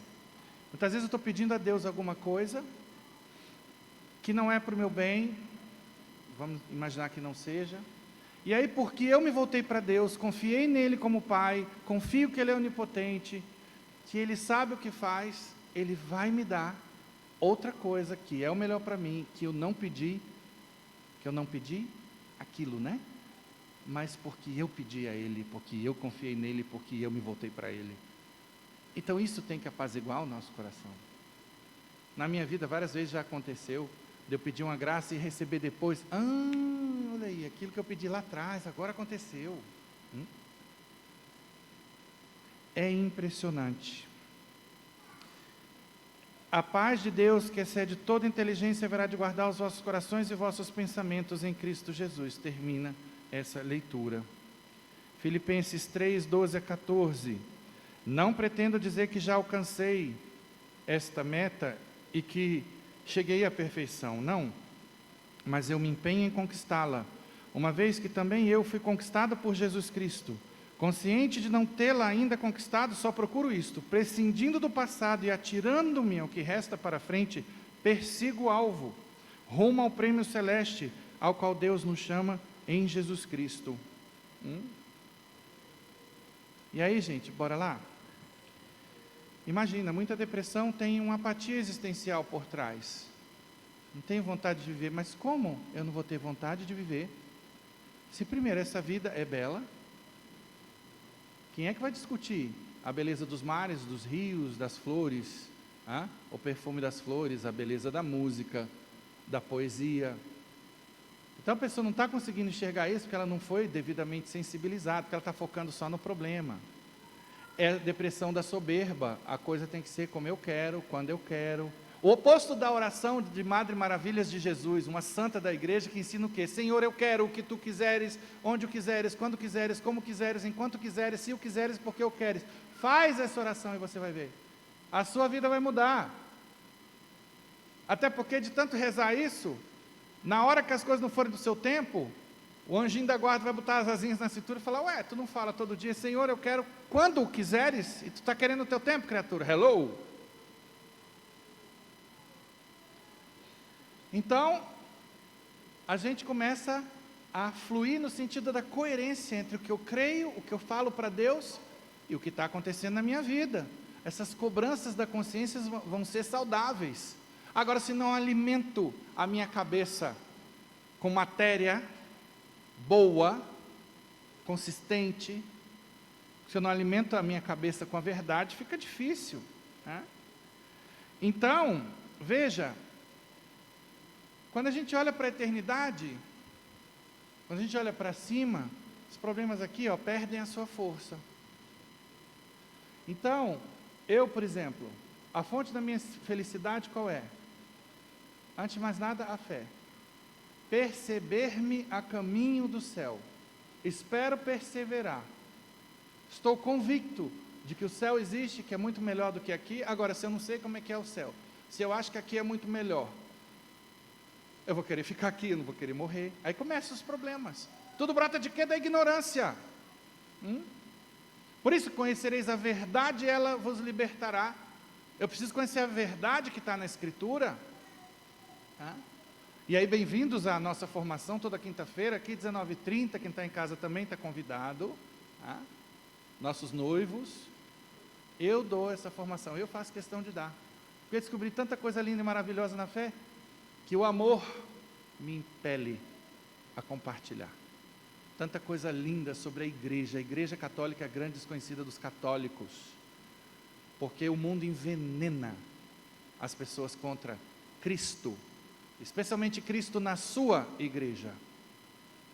Muitas vezes eu estou pedindo a Deus alguma coisa, que não é para o meu bem, vamos imaginar que não seja, e aí porque eu me voltei para Deus, confiei nele como Pai, confio que Ele é onipotente, que Ele sabe o que faz, Ele vai me dar outra coisa, que é o melhor para mim, que eu não pedi aquilo, né? Mas porque eu pedi a Ele, porque eu confiei nele, porque eu me voltei para Ele. Então isso tem que apaziguar o nosso coração. Na minha vida várias vezes já aconteceu, de eu pedir uma graça e receber depois, olha aí, aquilo que eu pedi lá atrás, agora aconteceu. É impressionante. A paz de Deus, que excede toda inteligência, haverá de guardar os vossos corações e vossos pensamentos em Cristo Jesus. Termina essa leitura. Filipenses 3, 12 a 14. Não pretendo dizer que já alcancei esta meta e que cheguei à perfeição, não. Mas eu me empenho em conquistá-la, uma vez que também eu fui conquistado por Jesus Cristo. Consciente de não tê-la ainda conquistado, só procuro isto, prescindindo do passado e atirando-me ao que resta para frente, persigo o alvo, rumo ao prêmio celeste, ao qual Deus nos chama em Jesus Cristo. E aí, gente, bora lá? Imagina, muita depressão tem uma apatia existencial por trás. Não tenho vontade de viver, mas como eu não vou ter vontade de viver? Se primeiro essa vida é bela, quem é que vai discutir a beleza dos mares, dos rios, das flores, o perfume das flores, a beleza da música, da poesia? Então a pessoa não está conseguindo enxergar isso porque ela não foi devidamente sensibilizada, porque ela está focando só no problema. É a depressão da soberba, a coisa tem que ser como eu quero, quando eu quero. O oposto da oração de Madre Maravilhas de Jesus, uma santa da igreja que ensina o quê? Senhor, eu quero o que tu quiseres, onde o quiseres, quando quiseres, como quiseres, enquanto quiseres, se o quiseres, porque eu queres. Faz essa oração e você vai ver. A sua vida vai mudar. Até porque de tanto rezar isso, na hora que as coisas não forem do seu tempo, o anjinho da guarda vai botar as asinhas na cintura e falar, ué, tu não fala todo dia, Senhor, eu quero quando quiseres, e tu está querendo o teu tempo, criatura, hello? Então, a gente começa a fluir no sentido da coerência entre o que eu creio, o que eu falo para Deus e o que está acontecendo na minha vida. Essas cobranças da consciência vão ser saudáveis. Agora, se não alimento a minha cabeça com matéria boa, consistente, se eu não alimento a minha cabeça com a verdade, fica difícil, né? Então, veja, quando a gente olha para a eternidade, quando a gente olha para cima, os problemas aqui, perdem a sua força. Então, eu, por exemplo, a fonte da minha felicidade qual é? Antes de mais nada, a fé. Perceber-me a caminho do céu. Espero perseverar. Estou convicto de que o céu existe, que é muito melhor do que aqui. Agora, se eu não sei como é que é o céu, se eu acho que aqui é muito melhor, eu vou querer ficar aqui, eu não vou querer morrer. Aí começam os problemas. Tudo brota de quê? Da ignorância. Por isso, conhecereis a verdade e ela vos libertará. Eu preciso conhecer a verdade que está na Escritura. E aí, bem-vindos à nossa formação, toda quinta-feira, aqui 19h30, quem está em casa também está convidado. Nossos noivos. Eu dou essa formação, eu faço questão de dar. Porque eu descobri tanta coisa linda e maravilhosa na fé, que o amor me impele a compartilhar. Tanta coisa linda sobre a igreja católica é a grande desconhecida dos católicos, porque o mundo envenena as pessoas contra Cristo, especialmente Cristo na sua igreja,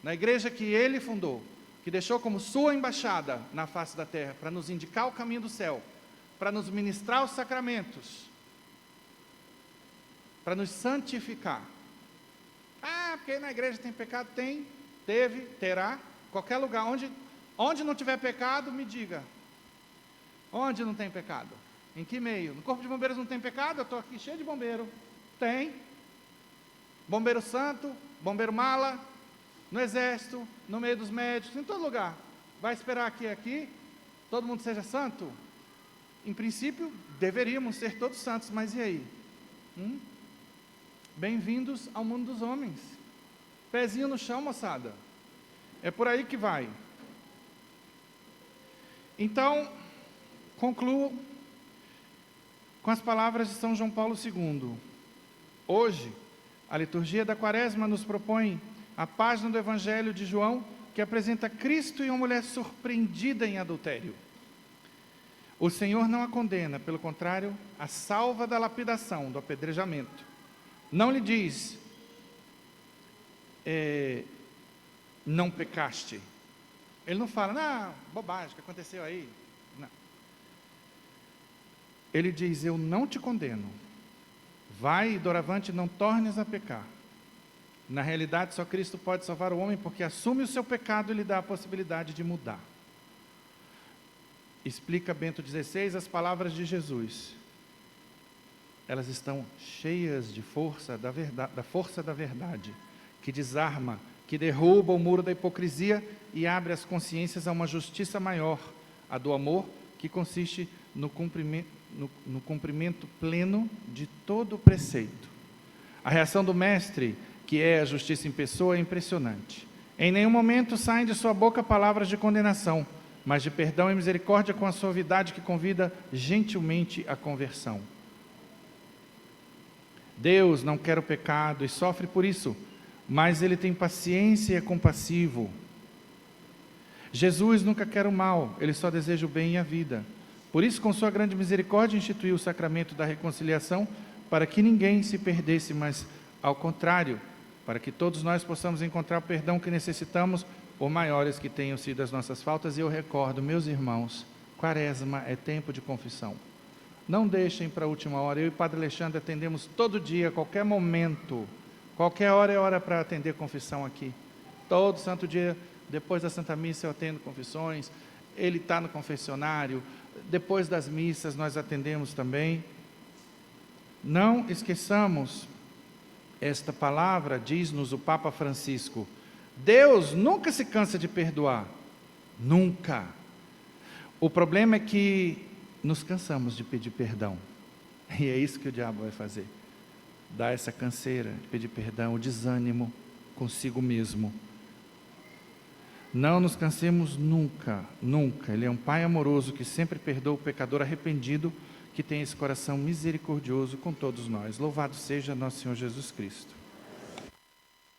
na igreja que Ele fundou, que deixou como sua embaixada na face da terra, para nos indicar o caminho do céu, para nos ministrar os sacramentos, para nos santificar. Porque na igreja tem pecado? Tem, teve, terá. Qualquer lugar, onde não tiver pecado, me diga. Onde não tem pecado? Em que meio? No corpo de bombeiros não tem pecado? Eu estou aqui cheio de bombeiro. Tem. Bombeiro santo, bombeiro mala, no exército, no meio dos médicos, em todo lugar. Vai esperar que aqui todo mundo seja santo? Em princípio, deveríamos ser todos santos, mas e aí? Bem-vindos ao mundo dos homens. Pezinho no chão, moçada. É por aí que vai. Então, concluo com as palavras de São João Paulo II. Hoje, a liturgia da Quaresma nos propõe a página do Evangelho de João, que apresenta Cristo e uma mulher surpreendida em adultério. O Senhor não a condena, pelo contrário, a salva da lapidação, do apedrejamento. Não lhe diz, não pecaste. Ele não fala, não, bobagem, o que aconteceu aí? Não. Ele diz, eu não te condeno. Vai e doravante não tornes a pecar. Na realidade, só Cristo pode salvar o homem, porque assume o seu pecado e lhe dá a possibilidade de mudar. Explica Bento XVI as palavras de Jesus. Elas estão cheias de força da força da verdade, que desarma, que derruba o muro da hipocrisia e abre as consciências a uma justiça maior, a do amor, que consiste no cumprimento pleno de todo o preceito. A reação do Mestre, que é a justiça em pessoa, é impressionante. Em nenhum momento saem de sua boca palavras de condenação, mas de perdão e misericórdia, com a suavidade que convida gentilmente à conversão. Deus não quer o pecado e sofre por isso, mas Ele tem paciência e é compassivo. Jesus nunca quer o mal, Ele só deseja o bem e a vida. Por isso, com sua grande misericórdia, instituiu o sacramento da reconciliação, para que ninguém se perdesse, mas, ao contrário, para que todos nós possamos encontrar o perdão que necessitamos, por maiores que tenham sido as nossas faltas. E eu recordo, meus irmãos, Quaresma é tempo de confissão. Não deixem para a última hora. Eu e o Padre Alexandre atendemos todo dia, a qualquer momento. Qualquer hora é hora para atender confissão aqui. Todo santo dia, depois da Santa Missa, eu atendo confissões. Ele está no confessionário. Depois das missas, nós atendemos também. Não esqueçamos, esta palavra diz-nos o Papa Francisco: Deus nunca se cansa de perdoar. Nunca. O problema é que nos cansamos de pedir perdão. E é isso que o diabo vai fazer. Dar essa canseira de pedir perdão, o desânimo consigo mesmo. Não nos cansemos nunca, nunca. Ele é um Pai amoroso que sempre perdoa o pecador arrependido, que tem esse coração misericordioso com todos nós. Louvado seja nosso Senhor Jesus Cristo.